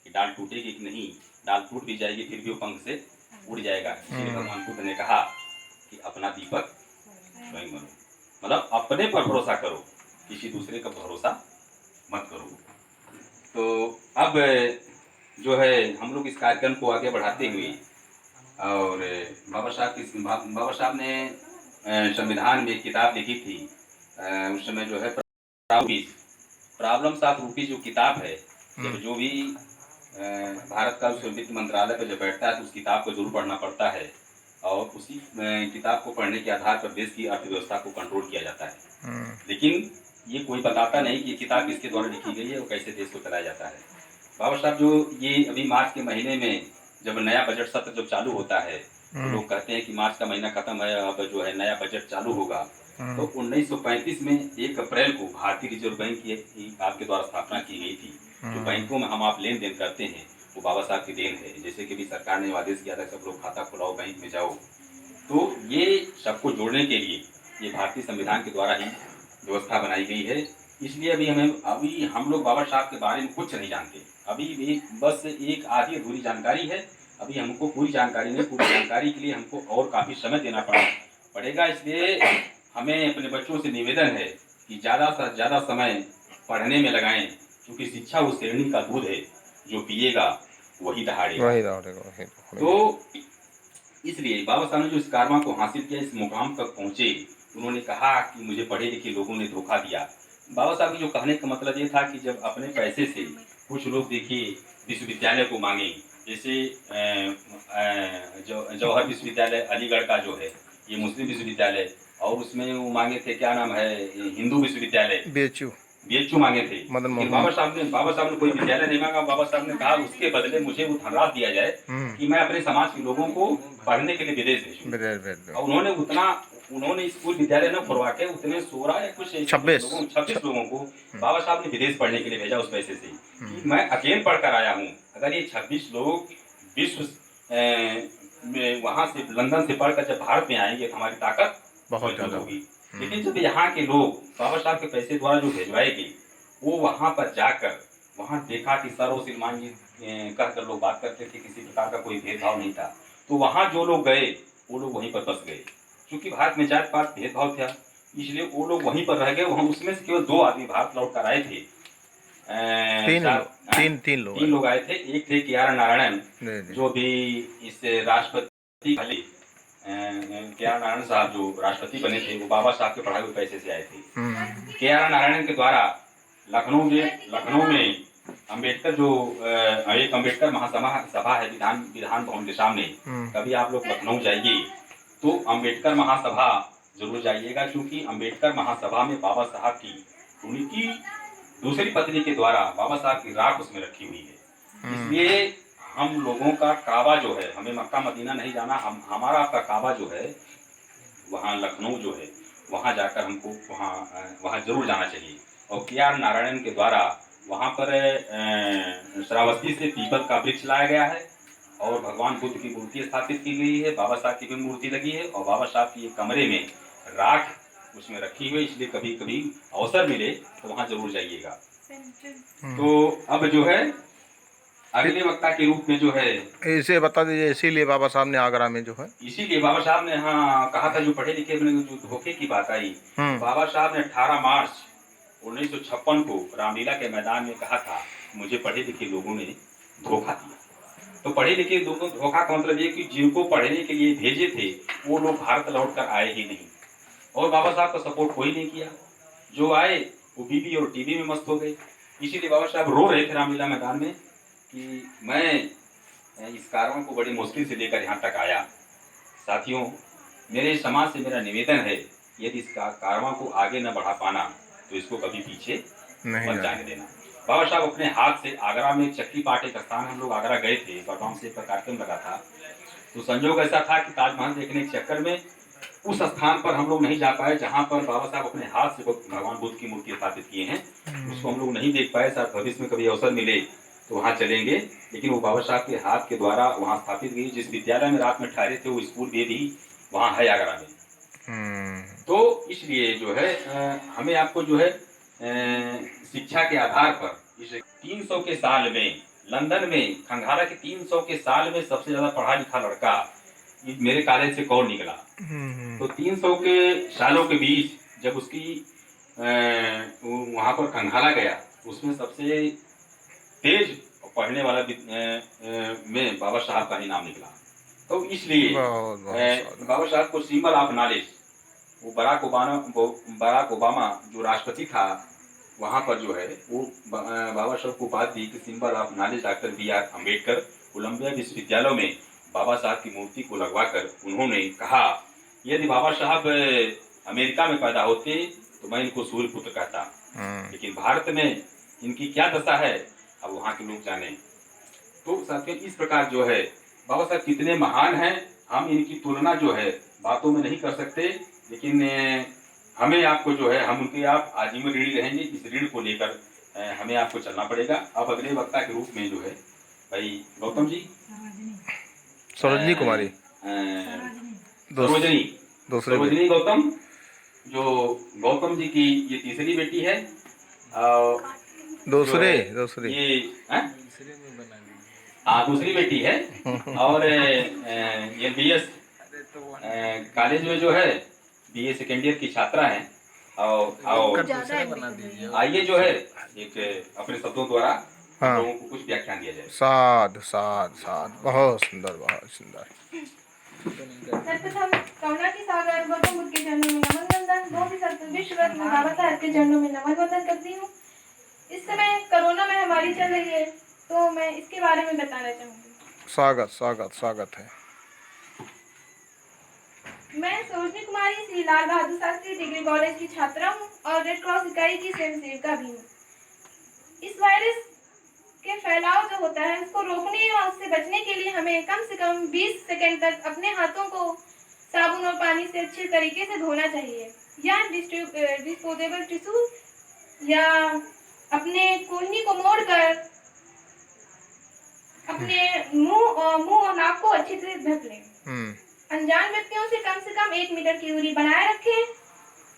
कि डाल टूटेगी कि नहीं, डाल टूट भी जाएगी फिर भी वो पंख से उड़ जाएगा। इसलिए भगवान बुद्ध ने कहा कि अपना दीपक स्वयं बनो, मतलब अपने पर भरोसा करो, किसी दूसरे का भरोसा मत करो। तो अब जो है हम लोग इस कार्यक्रम को आगे बढ़ाते हुए, और बाबा साहब ने संविधान में एक किताब लिखी थी, उस समय जो है प्रॉब्लम्स ऑफ रूपीज जो किताब है, जब जो भी भारत का वित्त मंत्रालय पर जब बैठता है तो उस किताब को जरूर पढ़ना पड़ता है, और उसी किताब को पढ़ने के आधार पर देश की अर्थव्यवस्था को कंट्रोल किया जाता है। लेकिन ये कोई बताता नहीं कि ये किताब किसके द्वारा लिखी गई है और कैसे देश को चलाया जाता है। बाबा साहब जो ये अभी मार्च के महीने में जब नया बजट सत्र जब चालू होता है तो लोग कहते हैं कि मार्च का महीना खत्म है, अब जो है नया बजट चालू होगा। तो 1935 में 1 अप्रैल को भारतीय रिजर्व बैंक की आपके द्वारा स्थापना की गई थी। जो बैंकों में हम आप लेन देन करते हैं वो बाबा साहब की देन है। जैसे कि भी सरकार ने आदेश किया था सब लोग खाता खुलाओ, बैंक में जाओ, तो ये सबको जोड़ने के लिए ये भारतीय संविधान के द्वारा ही व्यवस्था बनाई गई है। इसलिए अभी हम लोग बाबा साहब के बारे में कुछ नहीं जानते, अभी भी बस एक आधी अधूरी जानकारी है। अभी हमको पूरी जानकारी नहीं, पूरी जानकारी के लिए हमको और काफ़ी समय देना पड़ेगा। इसलिए हमें अपने बच्चों से निवेदन है कि ज़्यादा से ज़्यादा समय पढ़ने में लगाएं, क्योंकि शिक्षा उस श्रेणी का दूध है जो पिएगा वही दहाड़ेगा। तो इसलिए बाबा साहब ने जो इस कारवा को हासिल किया, इस मुकाम तक पहुँचे, उन्होंने कहा कि मुझे पढ़े लिखे लोगों ने धोखा दिया। बाबा साहब की जो कहने का मतलब ये था कि जब अपने पैसे से कुछ लोग देखिए विश्वविद्यालय को मांगे, जैसे जौहर विश्वविद्यालय अलीगढ़ का जो है ये मुस्लिम विश्वविद्यालय, और उसमें वो मांगे थे क्या नाम है हिंदू विश्वविद्यालय बीएचयू मांगे थे। लेकिन बाबा साहब ने कोई विद्यालय नहीं मांगा। बाबा साहब ने कहा उसके बदले मुझे वो धनराशि दिया जाए कि मैं अपने समाज के लोगों को पढ़ने के लिए विदेश भेजूं। और उन्होंने स्कूल विद्यालय न खुलवा के उतने 16 या कुछ 26 लोगों को बाबा साहब ने विदेश पढ़ने के लिए भेजा उस पैसे से, कि मैं अकेले पढ़कर आया हूँ। अगर ये 26 लोग विश्व में वहाँ से लंदन से पढ़कर जब भारत में आएंगे तो हमारी ताकत बहुत ज़्यादा होगी। लेकिन जब यहाँ के लोग बाबा साहब के पैसे द्वारा जो भेजवाए गए, वो वहाँ पर जाकर वहाँ देखा कि सर और श्रीमान जी कहकर लोग बात करते थे, किसी प्रकार का कोई भेदभाव नहीं था। तो वहाँ जो लोग गए वो लोग वहीं पर बस गए, क्योंकि भारत में जात पात भेदभाव था, इसलिए वो लोग वहीं पर रह गए। वहाँ उसमें से केवल 2 आदमी भारत लौट कर आए थे। तीन लोग आए थे। एक थे के आर नारायणन, जो भी इस राष्ट्रपति के आर नारायण साहब जो राष्ट्रपति बने थे, वो बाबा साहब के पढ़ाए हुए पैसे से आए थे। के आर नारायणन के द्वारा लखनऊ में अम्बेडकर जो एक अम्बेडकर महासभा है विधान भवन के सामने, कभी आप लोग लखनऊ जाइए तो अम्बेडकर महासभा जरूर जाइएगा, क्योंकि अम्बेडकर महासभा में बाबा साहब की उनकी दूसरी पत्नी के द्वारा बाबा साहब की राख उसमें रखी हुई है। इसलिए हम लोगों का काबा जो है, हमें मक्का मदीना नहीं जाना, हमारा आपका काबा जो है वहाँ लखनऊ जो है, वहाँ जाकर हमको वहाँ जरूर जाना चाहिए। और के आर नारायणन के द्वारा वहाँ पर श्रावस्ती से पीपल का वृक्ष लाया गया है और भगवान बुद्ध की मूर्ति स्थापित की गई है, बाबा साहब की भी मूर्ति लगी है, और बाबा साहब की एक कमरे में राख उसमें रखी हुई है। इसलिए कभी कभी अवसर मिले तो वहाँ जरूर जाइएगा। तो अब जो है अगले वक्ता के रूप में जो है इसे बता दीजिए, इसीलिए बाबा साहब ने आगरा में जो है, इसीलिए बाबा साहब ने हाँ कहा था, जो पढ़े लिखे में जो धोखे की बात आई, बाबा साहब ने 18 मार्च 1956 को रामलीला के मैदान में कहा था, मुझे पढ़े लिखे लोगों ने धोखा दिया। तो पढ़े लिखे लोगों धोखा का मतलब ये कि जिनको पढ़ने के लिए भेजे थे वो लोग भारत लौट कर आए ही नहीं, और बाबा साहब का सपोर्ट कोई नहीं किया। जो आए वो बीबी और टीवी में मस्त हो गए। इसीलिए बाबा साहब रो रहे थे रामलीला मैदान में कि मैं इस कारवां को बड़ी मुश्किल से लेकर यहाँ तक आया। साथियों, मेरे समाज से मेरा निवेदन है, यदि इस कारवां को आगे न बढ़ा पाना तो इसको कभी पीछे मत जाने देना। बाबा साहब अपने हाथ से आगरा में चक्की पाट एक स्थान, हम लोग आगरा गए थे, बलराम से कार्यक्रम लगा था, तो संयोग ऐसा था कि ताजमहल देखने के चक्कर में उस स्थान पर हम लोग नहीं जा पाए जहाँ पर बाबा साहब अपने हाथ से भगवान बुद्ध की मूर्ति स्थापित किए हैं। उसको हम लोग नहीं देख पाए। शायद भविष्य में कभी अवसर मिले तो वहाँ चलेंगे, लेकिन वो बाबा साहब के हाथ के द्वारा वहाँ स्थापित गई। जिस विद्यालय में रात में ठहरे थे वो स्कूल भी वहाँ है आगरा में। तो इसलिए जो है हमें आपको जो है शिक्षा के आधार पर इस 300 के साल में लंदन में खंघारा के 300 के साल में सबसे ज्यादा पढ़ा लिखा लड़का ये मेरे कॉलेज से कौन निकला। तो 300 के सालों के बीच जब उसकी वहां पर खंघारा गया, उसमें सबसे तेज पढ़ने वाला में बाबा साहब का ही नाम निकला। तो इसलिए बहुत बहुत बाबा साहब को सिंबल ऑफ नॉलेज, वो बराक ओबामा जो राष्ट्रपति था वहां पर जो है वो बाबा साहब को बात दी कि symbol of knowledge doctor B.R. Ambedkar Columbia विश्वविद्यालय में बाबा साहब की मूर्ति को लगवाकर उन्होंने कहा यदि बाबा साहब अमेरिका में पैदा होते तो मैं इनको सूर्य पुत्र कहता, लेकिन भारत में इनकी क्या दशा है अब वहाँ के लोग जाने। तो साथियों इस प्रकार जो है बाबा साहब कितने महान हैं, हम इनकी तुलना जो है बातों में नहीं कर सकते, लेकिन हमें आपको जो है हम उनके आप आजीवन ऋणी रहेंगे। इस ऋण को लेकर हमें आपको चलना पड़ेगा। अब अगले वक्ता के रूप में जो है भाई गौतम जी, सरोजनी कुमारी, सरोजनी गौतम, जो गौतम जी की ये तीसरी बेटी है और दूसरी ये दूसरी बेटी है और ये BS कॉलेज में जो है BA सेकेंड ईयर की छात्रा है। और आइए जो है एक अपने शब्दों द्वारा लोगों को कुछ व्याख्यान दिया जाए। साध साध साध, बहुत सुंदर बहुत सुंदर। सर्वप्रथम करुणा की सागर गौतम बुद्ध के चरणों में नमन वंदन, बहुत ही सत्य विश्व रत्न बाबा साहब के चरणों में नमन वंदन करती हूँ। इस समय कोरोना महामारी चल रही है तो मैं इसके बारे में बताना चाहूँगी। स्वागत स्वागत स्वागत है। मैं सरोजनी कुमारी श्री लाल बहादुर शास्त्री डिग्री कॉलेज की छात्रा हूँ और रेड क्रॉस इकाई की स्वयं सेविका भी हूँ। इस वायरस के फैलाव जो होता है उसको रोकने और उससे बचने के लिए हमें कम से कम 20 सेकंड तक अपने हाथों को साबुन और पानी से अच्छे तरीके से धोना चाहिए, या डिस्पोजेबल टिश्यू या अपने कोहनी को मोड़कर अपने मुंह और नाक को अच्छी तरह ढक लें। अनजान व्यक्तियों से कम 1 मीटर की दूरी बनाए रखें।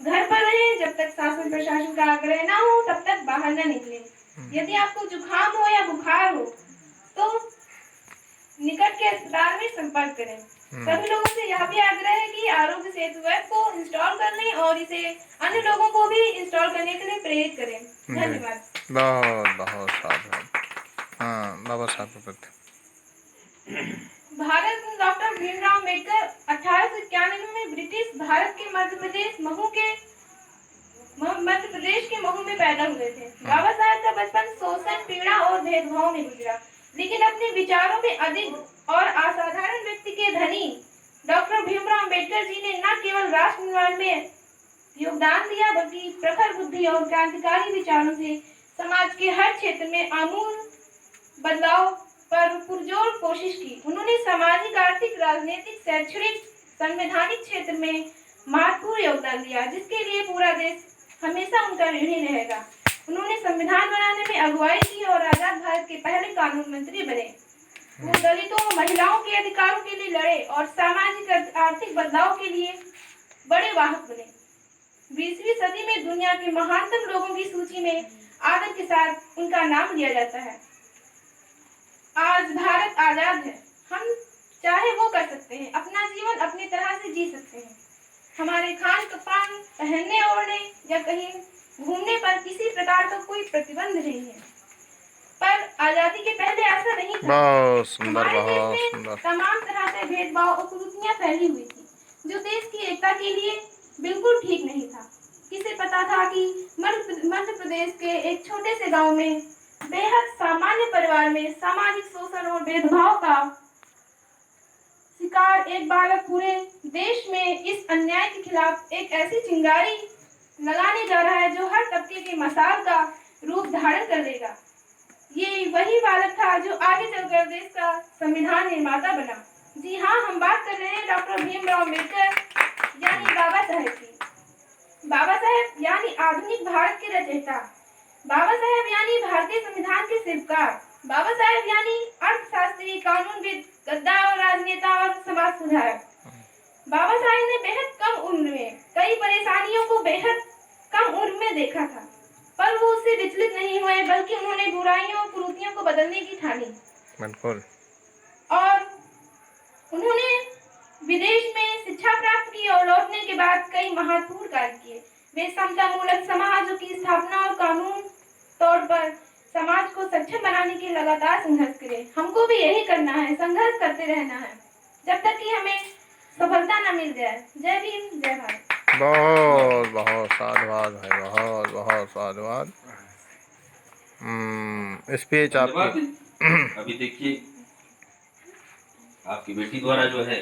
घर पर रहें, जब तक शासन प्रशासन का आग्रह न हो तब तक बाहर न निकलें। यदि आपको जुकाम हो या बुखार हो तो निकट के अस्पताल में संपर्क करें। सभी लोगों से यह भी आग्रह है कि आरोग्य सेतु ऐप को इंस्टॉल कर लें और इसे अन्य लोगों को भी इंस्टॉल करने के लिए प्रेरित करें। धन्यवाद। बहुत बहुत साधुवाद। हाँ, बाबा साहब के प्रति भारत में डॉक्टर भीमराव अम्बेडकर 1891 में ब्रिटिश भारत के मध्य प्रदेश के महू में पैदा हुए थे। बाबा साहब का बचपन शोषण, पीड़ा और भेदभाव में गुजरा, लेकिन अपने विचारों में अधिक और असाधारण व्यक्ति के धनी डॉक्टर भीमराव अम्बेडकर जी ने न केवल राष्ट्र निर्माण में योगदान दिया बल्कि प्रखर बुद्धि और क्रांतिकारी विचारों से समाज के हर क्षेत्र में आमूल बदलाव पर पुरजोर कोशिश की। उन्होंने सामाजिक, आर्थिक, राजनीतिक, शैक्षणिक, संवैधानिक क्षेत्र में महत्वपूर्ण योगदान दिया, जिसके लिए पूरा देश हमेशा उनका ऋणी रहेगा। उन्होंने संविधान बनाने में अगुवाई की और आजाद भारत के पहले कानून मंत्री बने। वो दलितों, महिलाओं के अधिकारों के लिए लड़े और सामाजिक आर्थिक बदलाव के लिए बड़े वाहक बने। 20वीं सदी में दुनिया के महानतम लोगों की सूची में आदर के साथ उनका नाम लिया जाता है। आज भारत आजाद है, हम चाहे वो कर सकते हैं, अपना जीवन अपनी तरह से जी सकते हैं। हमारे खान पान, पहनने ओढ़ने या कहीं घूमने पर किसी प्रकार का कोई प्रतिबंध नहीं है, पर आजादी के पहले ऐसा नहीं था। बहुत सुंदर, हमारे बहुत देश में सुंदर। तमाम तरह से भेदभाव और कुरीतियां फैली हुई थी, जो देश की एकता के लिए बिल्कुल ठीक नहीं था। किसे पता था कि मध्य प्रदेश के एक छोटे से गांव में बेहद सामान्य परिवार में सामाजिक शोषण और भेदभाव का शिकार एक बालक पूरे देश में इस अन्याय के खिलाफ एक ऐसी चिंगारी लगाने जा रहा है जो हर तबके के मसाल का रूप धारण कर लेगा। ये वही बालक था जो आगे चलकर देश का संविधान निर्माता बना। जी हाँ, हम बात कर रहे हैं डॉक्टर भीमराव अम्बेडकर यानी बाबा साहेब की। बाबा साहेब यानी आधुनिक भारत के रचयिता। बाबा साहेब यानी भारतीय संविधान के शिल्पकार। बाबा साहेब यानी अर्थशास्त्री, कानूनविद, गद्दार, राजनेता और समाज सुधारक। बाबा साहेब ने बेहद कम उम्र में कई परेशानियों को बेहद कम उम्र में देखा था, पर वो उससे विचलित नहीं हुए, बल्कि उन्होंने बुराइयों और कुरीतियों को बदलने की ठानी बिल्कुल। और उन्होंने विदेश में शिक्षा प्राप्त की और लौटने के बाद कई महत्वपूर्ण कार्य किए। वे समता मूलक समाज की स्थापना और कानून तौर पर समाज को सक्षम बनाने के लगातार संघर्ष करे। हमको भी यही करना है, संघर्ष करते रहना है जब तक कि हमें सफलता न मिल जाए। जय भीम, जय भारत। बहुत बहुत साधुवाद भाई, बहुत बहुत साधुवाद। स्पीच धन्यवाद। आपकी। अभी देखिए आपकी बेटी द्वारा जो है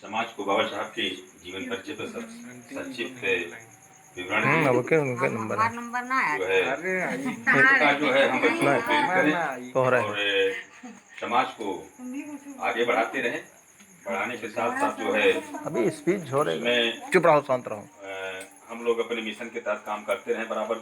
समाज को बाबा साहब के जीवन परिचय पर संक्षिप्त विवरण दिए। अब के उनके नंबर है नंबर ना है जो है इस प्रकार जो है हम बच्चों को प्रेरित करें तो और समाज को आगे बढ़ाते रहें। बढ़ाने के साथ साथ जो है अभी स्पीच हो रही है। उसमें चुप रहो, शांत रहो। हम लोग अपने मिशन के तहत काम करते रहें बराबर।